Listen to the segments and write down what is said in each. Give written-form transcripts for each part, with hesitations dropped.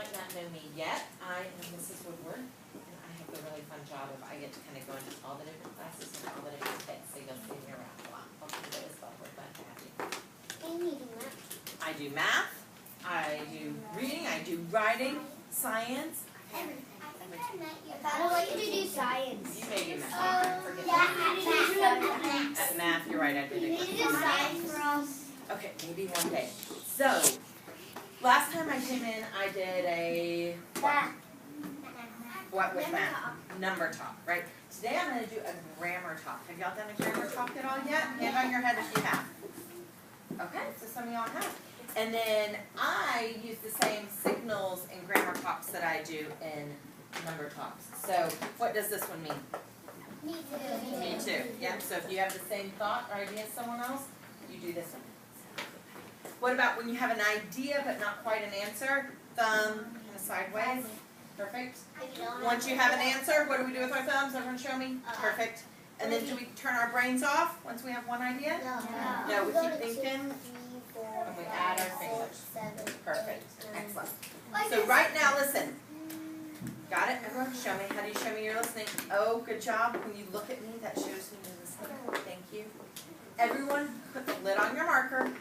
might not know me yet, I am Mrs. Woodward, and I have the really fun job of I get to kind of go into all the different classes and all the different kids, so you'll see me around a lot. Hopefully that is fun. We're glad to have you. I do math, I do reading, I do writing, science, everything. I don't like to do science. You may do math. I forget math. At math, you're right, I did it. do science for us. Okay, maybe one day. So, last time I came in, I did a what with math? Number talk, right? Today I'm going to do a grammar talk. Have y'all done a grammar talk at all yet? Hand on your head if you have. Okay, so some of y'all have. And then I use the same signals in grammar talks that I do in number talks. So, what does this one mean? Me too. Me too. Yeah, so if you have the same thought or idea as someone else, you do this one. What about when you have an idea but not quite an answer? Thumb kind of sideways. Perfect. Once you have an answer, what do we do with our thumbs? Everyone show me. Perfect. And then do we turn our brains off once we have one idea? No, we keep thinking. And we add our fingers. Perfect. Excellent. So right now, listen. Got it? Everyone, show me. How do you show me you're listening? Oh, good job. When you look at me, that shows me you're listening. Thank you. Everyone, put the lid on your marker.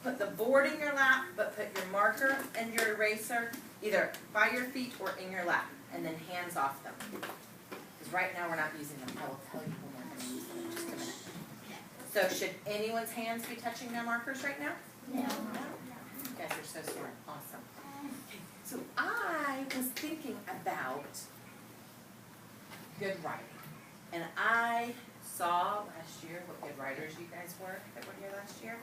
Put the board in your lap, but put your marker and your eraser either by your feet or in your lap, and then hands off them. Because right now we're not using them. I will tell you when we're going to use them in just a minute. So should anyone's hands be touching their markers right now? No. You guys are so smart. Awesome. Okay. So I was thinking about good writing. And I saw last year what good writers you guys were that were here last year.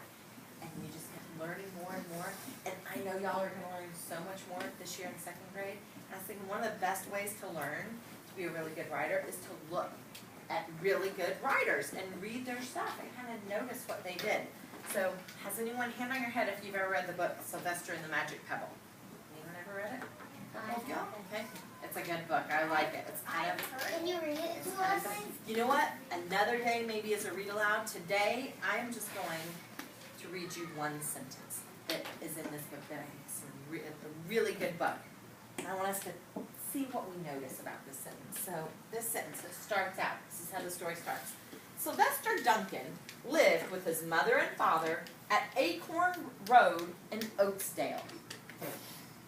And you just kept learning more and more. And I know y'all are going to learn so much more this year in second grade. And I was thinking one of the best ways to learn to be a really good writer is to look at really good writers and read their stuff and kind of notice what they did. So has anyone, hand on your head if you've ever read the book Sylvester and the Magic Pebble? Anyone ever read it? Okay. It's a good book. I like it. It's kind of... Can you read it to us? You know what? Another day maybe as a read aloud. Today I am just going to read you one sentence that is in this book that I think is a really good book. And I want us to see what we notice about this sentence. So this sentence, it starts out, this is how the story starts. Sylvester Duncan lived with his mother and father at Acorn Road in Oatsdale.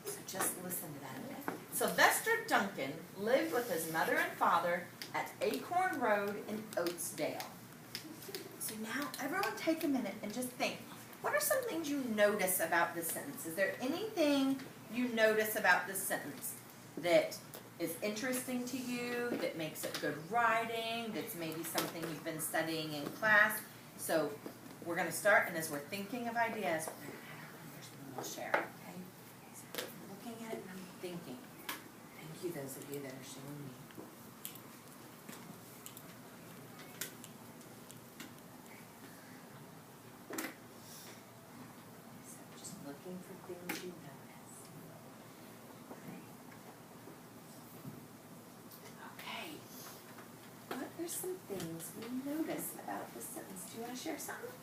So just listen to that a minute. Sylvester Duncan lived with his mother and father at Acorn Road in Oatsdale. So now, everyone take a minute and just think, what are some things you notice about this sentence? Is there anything you notice about this sentence that is interesting to you, that makes it good writing, that's maybe something you've been studying in class? So we're going to start, and as we're thinking of ideas, we're going to add our fingers and we'll share, okay? So I'm looking at it and I'm thinking. Thank you, those of you that are showing me. Looking for things you notice. Okay. What are some things we notice about this sentence? Do you want to share something?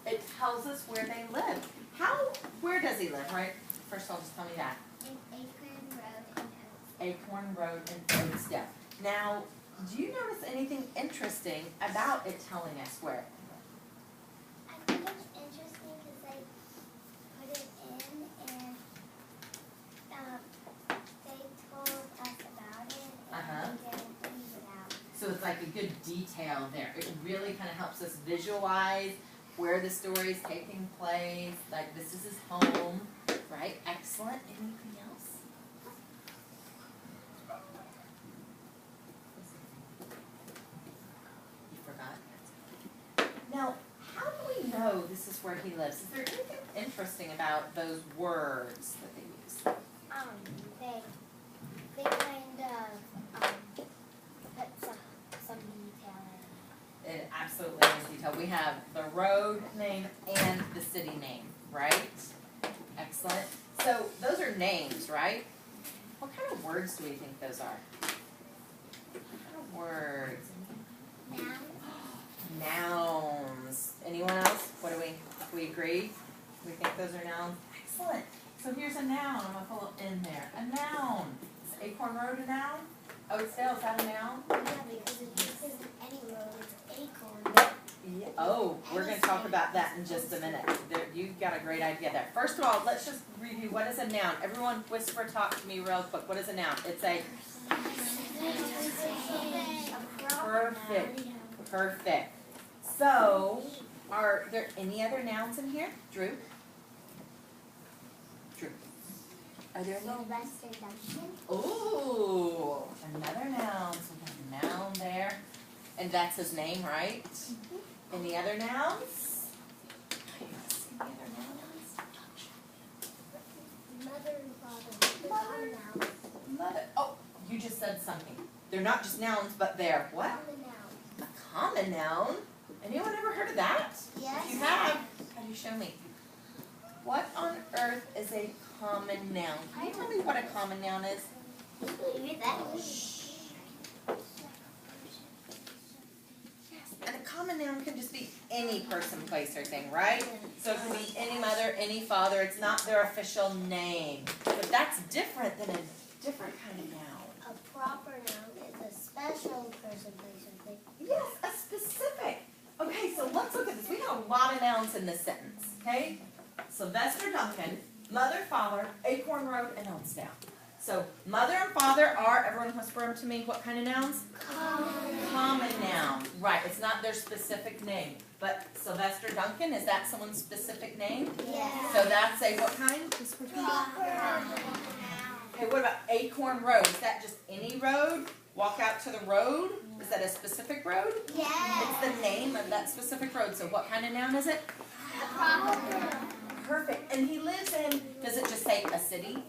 It tells us where they live. Where does he live, right? First of all, just tell me that. Acorn Road in Oatsdale. Now, do you notice anything interesting about it telling us where? I think it's interesting because they put it in and they told us about it and we didn't leave it out. So it's like a good detail there. It really kind of helps us visualize where the story is taking place. Like this is his home, right? Excellent. Anything else? You forgot? Now, how do we know this is where he lives? Is there anything interesting about those words that they use? They kind of put some detail in. It absolutely is detailed. We have the road name and the city name, right? Excellent. So those are names, right? What kind of words do we think those are? What kind of words? Now, Nouns. Anyone else? What do we agree? We think those are nouns? Excellent. So here's a noun. I'm gonna pull it in there. A noun. Is Acorn Road a noun? Oakdale, is that a noun? Yeah, because it just isn't any road, it's acorn. Yeah. Oh, we're gonna talk about that in just a minute. There, you got a great idea there. First of all, let's just review. What is a noun? Everyone whisper talk to me real quick. What is a noun? It's a perfect. Perfect. So, are there any other nouns in here? Drew? Drew. Are there any? Sylvester Duncan. Ooh, another noun. So we have a noun there. And that's his name, right? Any other nouns? Any other nouns? Mother and father. Mother. Noun. Mother. Oh, you just said something. They're not just nouns, but they're what? Common noun. A common noun? Anyone ever heard of that? Yes. If you have, how do you show me? What on earth is a common noun? Can you tell me what a common noun is? Read that. And a common noun can just be any person, place, or thing, right? So it can be any mother, any father. It's not their official name. But that's different than a different kind of noun. A proper noun is a special person, place, or thing. Yes, a specific. Okay, so let's look at this. We got a lot of nouns in this sentence, okay? Sylvester Duncan, mother, father, Acorn Road, and Oakdale. So mother and father are, everyone whisper them to me, what kind of nouns? Common noun. Right, it's not their specific name. But Sylvester Duncan, is that someone's specific name? Yes. So that's a what kind? Proper noun. Okay, what about Acorn Road? Is that just any road? Walk out to the road? Is that a specific road? Yes. It's the name of that specific road. So what kind of noun is it? A proper noun. Perfect. And he lives in, does it just say a city?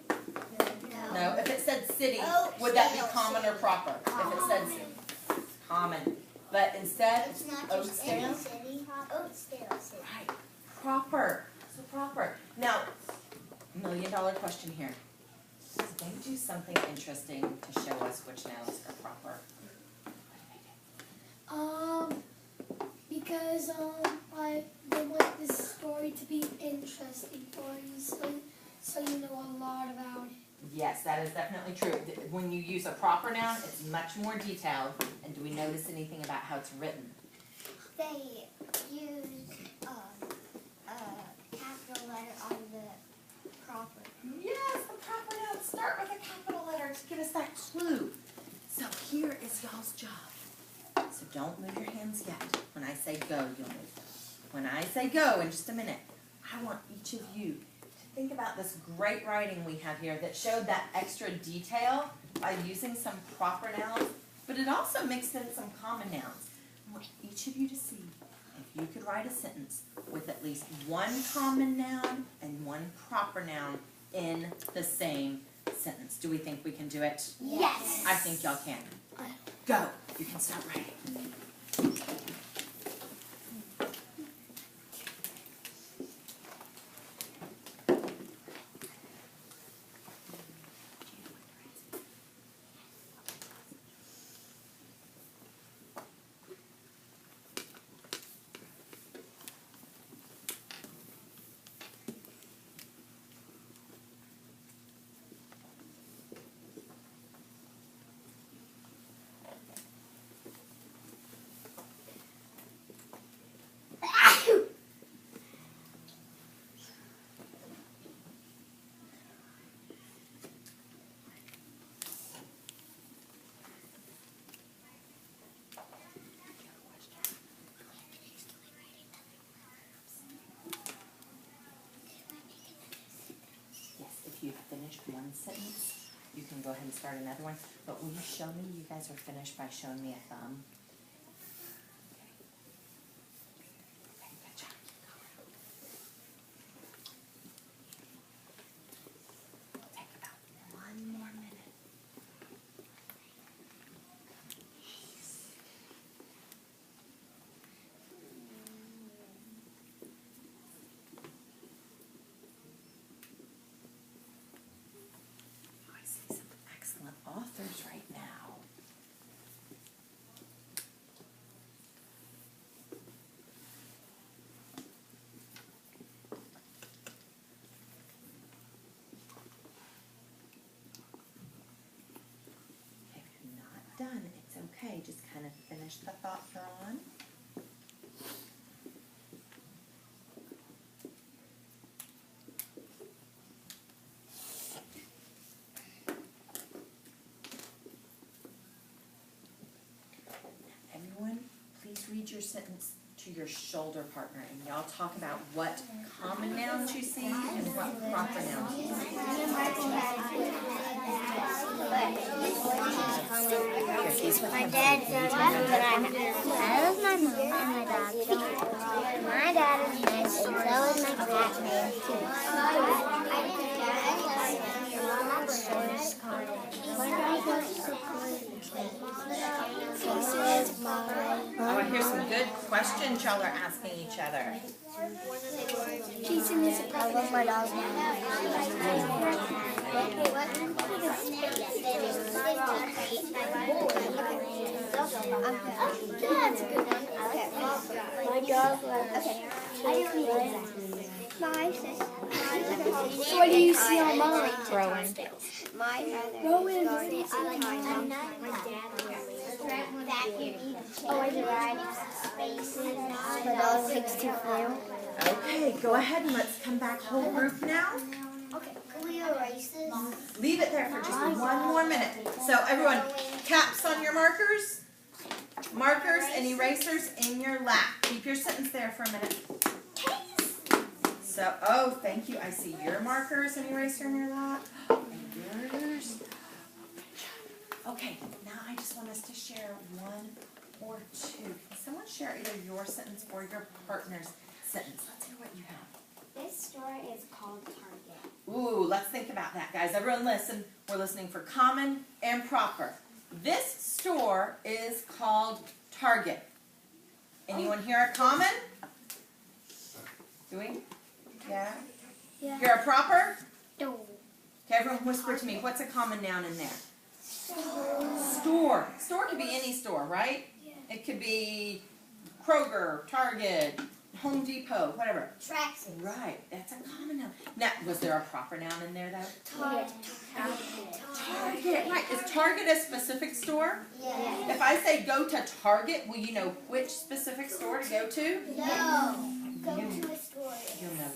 No. If it said city, would that be common or proper? If it said city. Common. But instead, It's not just any Oakdale? city. Oakdale City. Right. Proper. So proper. Now, $1 million question here. They do something interesting to show us which nouns are proper. Because they want this story to be interesting for you, so you know a lot about it. Yes, that is definitely true. When you use a proper noun, it's much more detailed. And do we notice anything about how it's written? They use a capital letter on the proper. Yes, the proper nouns start with a capital letter to give us that clue. So here is y'all's job. So don't move your hands yet. When I say go, you'll move them. When I say go in just a minute, I want each of you to think about this great writing we have here that showed that extra detail by using some proper nouns, but it also mixed in some common nouns. I want each of you to see if you could write a sentence with at least one common noun and one proper noun in the same sentence. Do we think we can do it? Yes. I think y'all can. Go. You can start writing. Yes, if you've finished one sentence, you can go ahead and start another one. But will you show me you guys are finished by showing me a thumb? Okay, good job. We'll take about 1 more minute. I see some excellent authors right now. Okay, just kind of finish the thought you're on. Everyone, please read your sentence to your shoulder partner, and y'all talk about what common nouns you see and what proper nouns you see. My dad does that I love my mom and my dad. My dad is nice, and so is my cat name too. I want to hear some good questions y'all are asking each other. Jason is a I love my dog's name. That's a good one. Okay. My dog loves. Okay. I don't need that. 5, 6. What do you see on mine? Rowan. My Rowan. I like my dad. Oh, I divide spaces. The dog likes to flew. Okay, go ahead and let's come back whole group now. Okay, can we erase this? Leave it there for just one more minute. So everyone, caps on your markers. Markers and erasers in your lap. Keep your sentence there for a minute. So, oh, thank you. I see your markers and eraser in your lap. And yours. Okay, now I just want us to share one or two. Can someone share either your sentence or your partner's sentence? Let's hear what you have. This store is called Target. Ooh, let's think about that, guys. Everyone listen. We're listening for common and proper. This store is called Target. Anyone here a common? Do we? Yeah? Yeah. Here a proper? No. Okay, everyone whisper to me. What's a common noun in there? Store. Store could be any store, right? Yeah. It could be Kroger, Target, Home Depot, whatever. Traxxas. Right, that's a common noun. Now, was there a proper noun in there, though? Target. Target, right. Is Target a specific store? Yeah. If I say go to Target, will you know which specific store to go to? No. Go to a store. You'll know.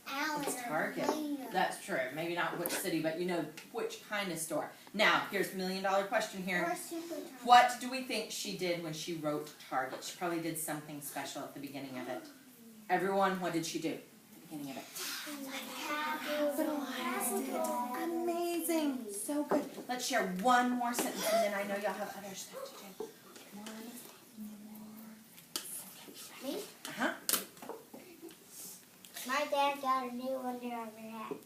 Allen It's or Target. Plano. That's true. Maybe not which city, but you know which kind of store. Now, here's $1 million question here. Or Super Target. What do we think she did when she wrote Target? She probably did something special at the beginning of it. Everyone, what did she do at the beginning of it? Capitalized it. Amazing. So good. Let's share one more sentence, and then I know y'all have other stuff to do. One more. Me? Uh-huh. My dad got a new Under Armour hat.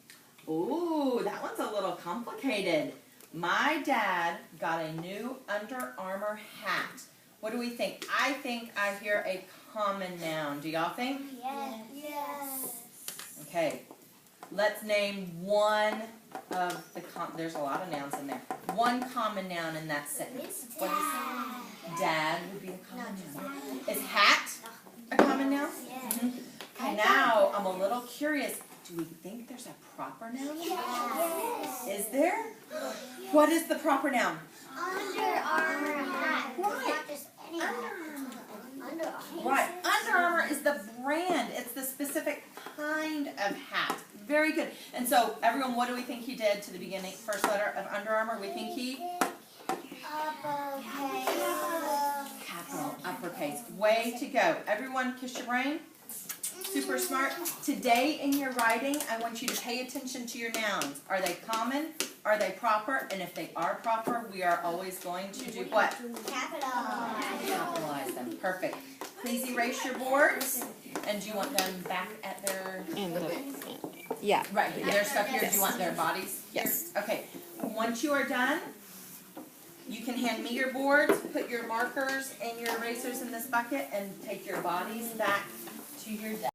Ooh, that one's a little complicated. My dad got a new Under Armour hat. What do we think? I think I hear a common noun. Do y'all think? Yes. Okay. Let's name one of the there's a lot of nouns in there. One common noun in that sentence. What is dad would be a common noun. Is hat a common noun? Mhm. Okay, now I'm a little curious. Do we think there's a proper noun? Yes. Is there? What is the proper noun? Under Armour hat. Right. Not just any hat. Under Armour. Right. Under Armour is the brand. It's the specific kind of hat. Very good. And so, everyone, what do we think he did to the beginning, first letter of Under Armour? We think he? Capital, uppercase. Way to go. Everyone, kiss your brain. Super smart. Today in your writing, I want you to pay attention to your nouns. Are they common? Are they proper? And if they are proper, we are always going to do what? Capitalize them. Perfect. Please erase your boards. And do you want them back at their... Yeah. Right, their stuff here. Do you want their bodies here? Yes. Okay. Once you are done, you can hand me your boards, put your markers and your erasers in this bucket, and take your bodies back to your desk.